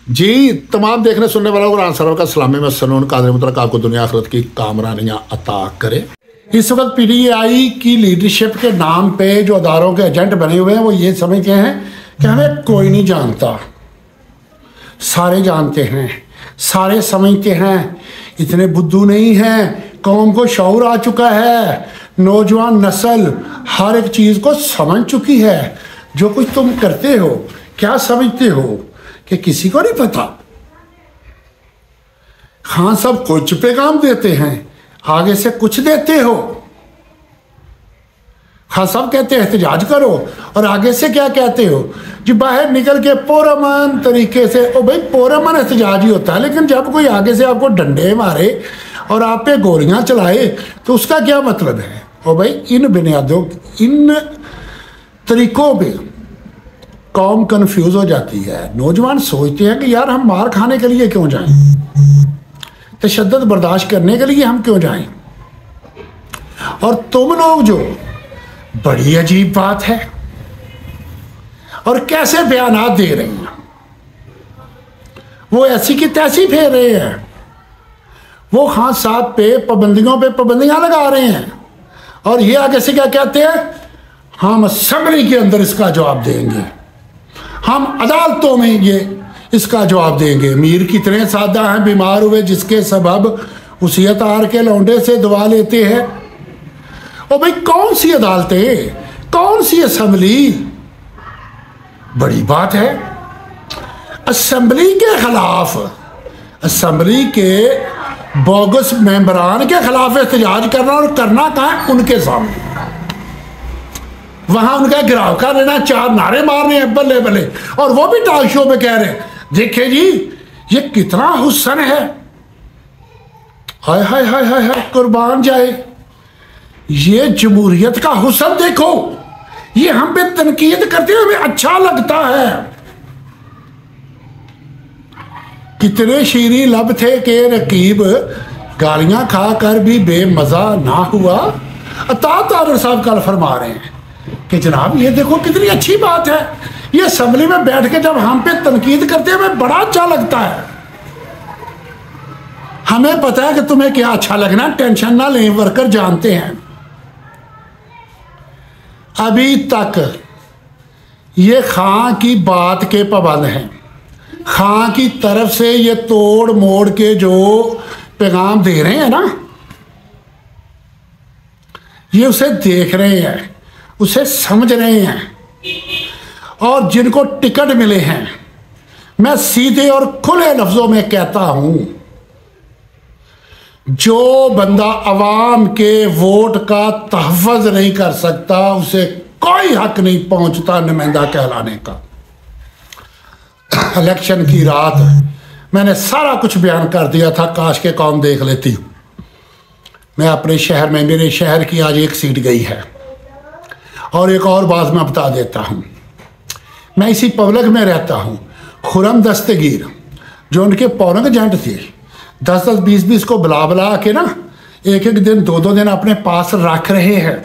जी तमाम देखने सुनने वालों को आंसर का सलामी में सनून कादर मुतलक आपको दुनिया आखिरत की कामरानियां अता करे। इस वक्त पीटीआई की लीडरशिप के नाम पे जो अदारों के एजेंट बने हुए हैं वो ये समझते हैं कि हमें कोई नहीं जानता, सारे जानते हैं, सारे समझते हैं। इतने बुद्धू नहीं हैं, कौम को शऊर आ चुका है, नौजवान नस्ल हर एक चीज़ को समझ चुकी है। जो कुछ तुम करते हो क्या समझते हो कि किसी को नहीं पता। खान साहब कुछ पैगाम देते हैं, आगे से कुछ देते हो। खान साहब कहते हैं एहतजाज करो और आगे से क्या कहते हो जी, बाहर निकल के पुरअमन तरीके से। ओ भाई पुरअमन एहतजाज ही होता है, लेकिन जब कोई आगे से आपको डंडे मारे और आप पे गोलियां चलाए तो उसका क्या मतलब है। ओ भाई इन बुनियादों, इन तरीकों पे कौम कंफ्यूज हो जाती है। नौजवान सोचते हैं कि यार हम मार खाने के लिए क्यों जाएं, तशद्दुद बर्दाश्त करने के लिए हम क्यों जाएं। और तुम लोग जो, बड़ी अजीब बात है और कैसे बयानात दे रहे हैं, वो ऐसी की तैसी फेर रहे हैं। वो खान साहब पे पाबंदियों पे पाबंदियां लगा रहे हैं और ये आगे से क्या कहते हैं, हम असेंबली के अंदर इसका जवाब देंगे, हम अदालतों में ये इसका जवाब देंगे। मीर कितने सादा हैं, बीमार हुए जिसके सबब उसियत आर के लौंडे से दुआ लेते हैं। और भाई कौन सी अदालतें, कौन सी असेंबली, बड़ी बात है। असेंबली के खिलाफ, असेंबली के बोगस मेंबरान के खिलाफ एहतजाज करना, और करना कहाँ है, उनके सामने। वहां उनका गिराव कर लेना, चार नारे मारने हैं बल्ले बल्ले, और वो भी टॉक शो में कह रहे देखिए जी ये कितना हुस्न है, हाय हाय हाय हाय हाय कुर्बान जाए, ये जमहूरियत का हुस्न देखो। ये हम पे तनकीद करते हुए हमें अच्छा लगता है। कितने शीरी लब थे कि रकीब गालियां खाकर भी बेमजा ना हुआ। अता तारर साहब कल फरमा रहे हैं कि जनाब ये देखो कितनी अच्छी बात है, ये असेंबली में बैठ के जब हम पे तनकीद करते हैं हमें बड़ा अच्छा लगता है। हमें पता है कि तुम्हें क्या अच्छा लगना, टेंशन ना लें, वर्कर जानते हैं। अभी तक ये खां की बात के पाबंद हैं, खां की तरफ से ये तोड़ मोड़ के जो पैगाम दे रहे हैं ना, ये उसे देख रहे हैं, उसे समझ रहे हैं। और जिनको टिकट मिले हैं, मैं सीधे और खुले लफ्जों में कहता हूं, जो बंदा अवाम के वोट का तहफ़्फ़ुज़ नहीं कर सकता उसे कोई हक नहीं पहुंचता नुमाइंदा कहलाने का। इलेक्शन की रात मैंने सारा कुछ बयान कर दिया था, काश के कौम देख लेती। मैं अपने शहर में, मेरे शहर की आज एक सीट गई है। और एक और बात मैं बता देता हूँ, मैं इसी पब्लिक में रहता हूँ। खुरम दस्तगीर जो उनके पौरंग एजेंट थे, 10-10, 20-20 को बुला के ना, एक दिन 2-2 दिन अपने पास रख रहे हैं।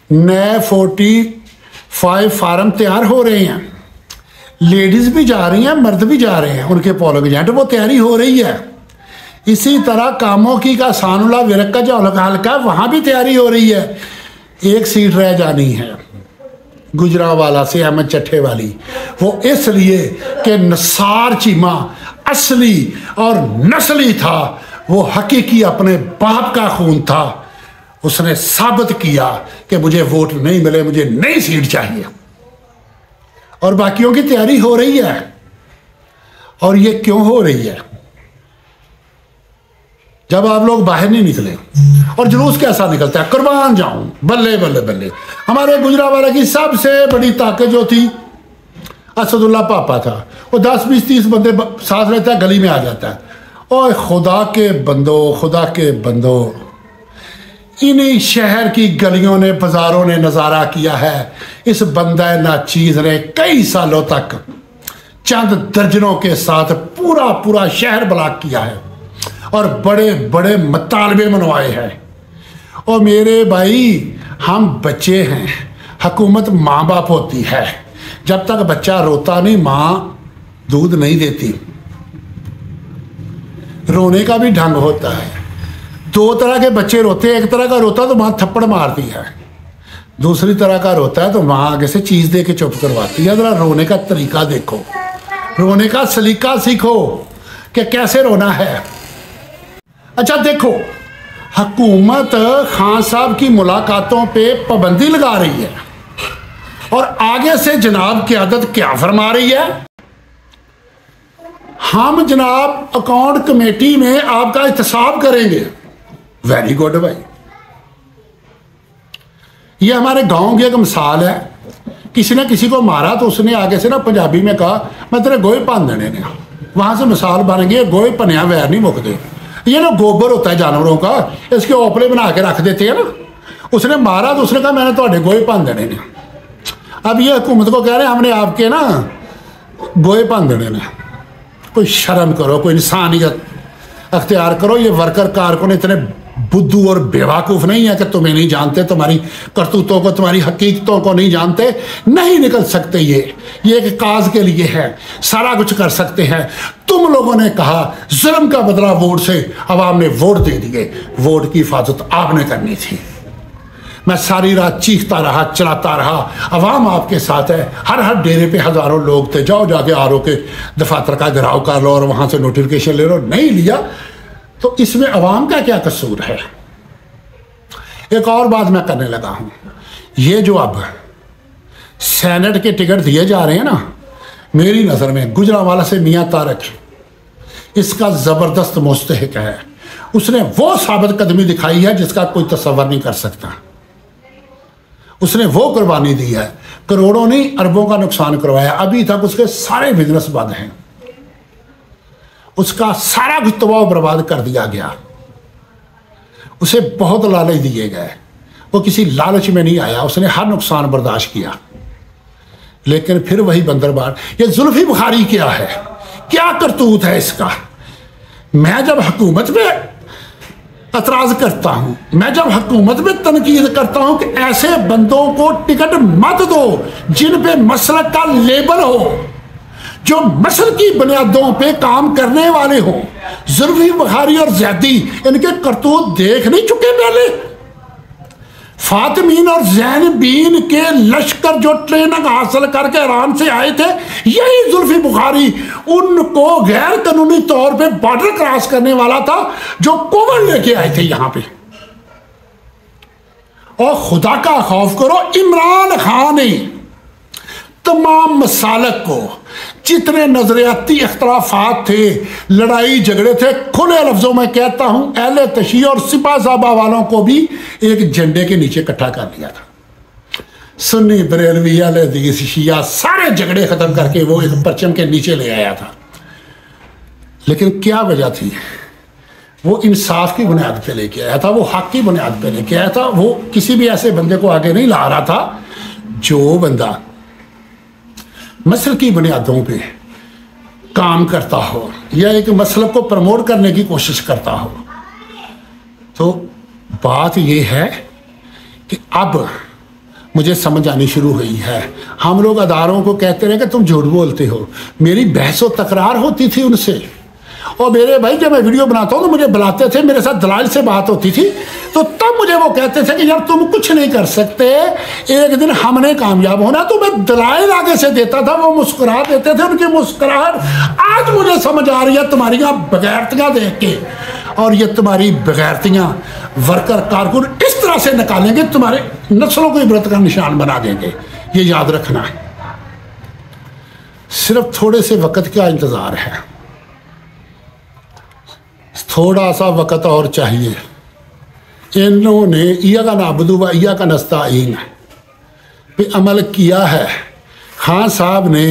नए 45 फार्म तैयार हो रहे हैं, लेडीज भी जा रही हैं, मर्द भी जा रहे हैं, उनके पौरंग एजेंट, वो तैयारी हो रही है। इसी तरह कामों की का सानुला विरक का जो हल्का वहाँ भी तैयारी हो रही है। एक सीट रह जानी है गुजरांवाला से, अहमद चट्ठे वाली। वो इसलिए कि नसार चीमा असली और नस्ली था, वो हकीकी अपने बाप का खून था। उसने साबित किया कि मुझे वोट नहीं मिले, मुझे नई सीट चाहिए। और बाकियों की तैयारी हो रही है। और ये क्यों हो रही है? जब आप लोग बाहर नहीं निकले। और जुलूस कैसा निकलता है, कुर्बान जाऊं, बल्ले बल्ले बल्ले। हमारे गुजरांवाला की सबसे बड़ी ताकत जो थी, असदुल्ला पापा था। वो 10, 20, 30 बंदे साथ रहता है, गली में आ जाता है। और खुदा के बंदो, खुदा के बंदो, इन्हीं शहर की गलियों ने, बाजारों ने नज़ारा किया है। इस बंदा नाचीज ने कई सालों तक चंद दर्जनों के साथ पूरा पूरा शहर ब्लॉक किया है और बड़े बड़े मुतालबे मनवाए हैं। और मेरे भाई, हम बच्चे हैं, हुकूमत माँ बाप होती है। जब तक बच्चा रोता नहीं, माँ दूध नहीं देती। रोने का भी ढंग होता है। दो तरह के बच्चे रोते हैं, एक तरह का रोता तो माँ थप्पड़ मारती है, दूसरी तरह का रोता है तो माँ आगे से चीज़ दे के चुप करवाती है। ज़रा रोने का तरीका देखो, रोने का सलीका सीखो कि कैसे रोना है। अच्छा देखो, हुकूमत खान साहब की मुलाकातों पे पाबंदी लगा रही है और आगे से जनाब क़यादत क्या फरमा रही है, हम जनाब अकाउंट कमेटी में आपका एहतसाब करेंगे। वेरी गुड भाई, ये हमारे गांव की एक मिसाल है। किसी ने किसी को मारा तो उसने आगे से ना पंजाबी में कहा मैं तेरे गोए भन देने ने। वहां से मिसाल बन गई, गोए भनिया वैर नहीं मुकते। ये ना गोबर होता है जानवरों का, इसके ओपले बना के रख देते हैं ना। उसने मारा तो उसने कहा मैंने थोड़े गोए भन देने ने। अब ये हुकूमत को कह रहे हैं हमने आपके ना गोए भन देने ने। कोई शर्म करो, कोई इंसानियत अख्तियार करो। ये वर्कर कारकुन इतने बुद्धू और बेवकूफ़ नहीं है कि तुम्हें नहीं जानते, तुम्हारी करतूतों को, तुम्हारी हकीकतों को नहीं जानते। नहीं निकल सकते ये एक काज के लिए है, सारा कुछ कर सकते हैं। तुम लोगों ने कहा जुल्म का बदला वोट से, अवाम ने वोट दे दिए। वोट की हिफाजत आपने करनी थी। मैं सारी रात चीखता रहा, चलाता रहा, अवाम आपके साथ है। हर डेरे पे हज़ारों लोग थे। जाओ जाके आर ओ के दफातर का घिराव कर लो और वहाँ से नोटिफिकेशन ले लो। नहीं लिया तो इसमें अवाम का क्या कसूर है। एक और बात मैं करने लगा हूँ, ये जो अब सेनेट के टिकट दिए जा रहे हैं ना, मेरी नज़र में गुजरांवाला से मियाँ तारक इसका ज़बरदस्त मुस्तहिक है। उसने वो साबित कदमी दिखाई है जिसका कोई तसव्वुर नहीं कर सकता। उसने वो कुर्बानी दी है, करोड़ों नहीं अरबों का नुकसान करवाया। अभी तक उसके सारे बिजनेस बंद हैं, उसका सारा कुछ तबाह बर्बाद कर दिया गया। उसे बहुत लालच दिए गए, वो किसी लालच में नहीं आया, उसने हर नुकसान बर्दाश्त किया। लेकिन फिर वही बंदरबार। ये जुल्फी बुखारी क्या है, क्या करतूत है इसका। मैं जब हुकूमत पे एतराज़ करता हूँ, मैं जब हुकूमत पे तनकीद करता हूँ कि ऐसे बंदों को टिकट मत दो जिन पे मसलक का लेबल हो, जो मसल की बुनियादों पे काम करने वाले हों। जुल्फी बुखारी और ज़ैदी इनके करतूत देख नहीं चुके पहले। फातिमीन और ज़ैनबीन के लश्कर जो ट्रेनिंग हासिल करके ईरान से आए थे, यही जुल्फी बुखारी उनको गैर कानूनी तौर पे बॉर्डर क्रॉस करने वाला था, जो कोवर लेके आए थे यहाँ पे। और खुदा का खौफ करो, इमरान खान ने तमाम मसालक को, जितने नजरियाती इख्तलाफात थे, लड़ाई झगड़े थे, खुले लफ्जों में कहता हूं अहले तशीह और सिपा साहबा वालों को भी एक झंडे के नीचे इकट्ठा कर लिया था। सुन्नी बरेलवी अहले हदीस शिया सारे झगड़े खत्म करके वो एक परचम के नीचे ले आया था। लेकिन क्या वजह थी, वो इंसाफ की बुनियाद पे लेके आया था, वो हक की बुनियाद पे लेके आया था। वो किसी भी ऐसे बंदे को आगे नहीं ला रहा था जो बंदा मसल की बुनियादों पे काम करता हो या एक मसल को प्रमोट करने की कोशिश करता हो। तो बात ये है कि अब मुझे समझ आनी शुरू हुई है। हम लोग अदारों को कहते रहे कि तुम झूठ बोलते हो। मेरी बहस और तकरार होती थी उनसे, और मेरे भाई जब मैं वीडियो बनाता हूँ तो मुझे बुलाते थे, मेरे साथ दलाल से बात होती थी, तो तब मुझे वो कहते थे कि यार तुम कुछ नहीं कर सकते, एक दिन हमने कामयाब होना। तो मैं दलाल आगे से देता था, वो मुस्कुरा देते थे। उनकी मुस्कुराहट आज मुझे समझ आ रही है तुम्हारियाँ बगैरतियाँ देख के। और ये तुम्हारी बगैरतियाँ वर्कर कारकुन इस तरह से निकालेंगे, तुम्हारे नस्लों को इबरत का निशान बना देंगे। ये याद रखना है। सिर्फ थोड़े से वक्त का इंतज़ार है, थोड़ा सा वक़्त और चाहिए। इन्होंने ईया का नाबुदु व ईया का नस्ताईन पे अमल किया है। खान साहब ने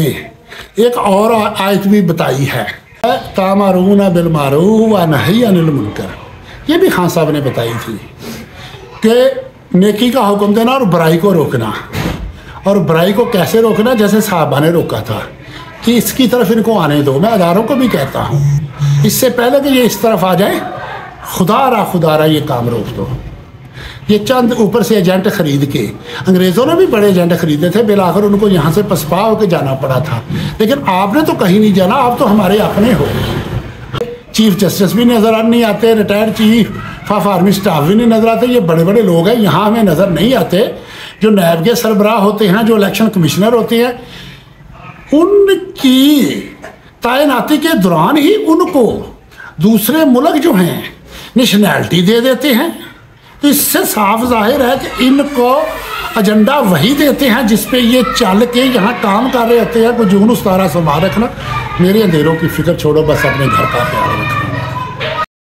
एक और आयत भी बताई है, तामरून बिल मारूफ व नही अनिल मुनकर। ये भी खान साहब ने बताई थी कि नेकी का हुक्म देना और बुराई को रोकना। और बुराई को कैसे रोकना, जैसे साहबा ने रोका था कि इसकी तरफ इनको आने दो। मैं अदारों को भी कहता हूँ, इससे पहले कि ये इस तरफ आ जाए, खुदारा ये काम रोक दो। ये चंद ऊपर से एजेंट खरीद के, अंग्रेज़ों ने भी बड़े एजेंट खरीदे थे, बिलाखिर उनको यहाँ से पसपा होकर जाना पड़ा था। लेकिन आपने तो कहीं नहीं जाना, आप तो हमारे अपने हो। चीफ जस्टिस भी नज़र नहीं आते, retired chief of army staff भी नहीं नज़र आते। ये बड़े बड़े लोग हैं, यहाँ हमें नज़र नहीं आते। जो नैब के सरबराह होते हैं, जो इलेक्शन कमिश्नर होते हैं, उनकी तैनाती के दौरान ही उनको दूसरे मुल्क जो हैं नेशनैलिटी दे देते हैं। तो इससे साफ जाहिर है कि इनको एजेंडा वही देते हैं जिस पे ये चल के यहाँ काम कर रहे होते हैं। कोई जून उस तारा संभाल रखना, मेरे अंधेरों की फिक्र छोड़ो, बस अपने घर का ख्याल रखो।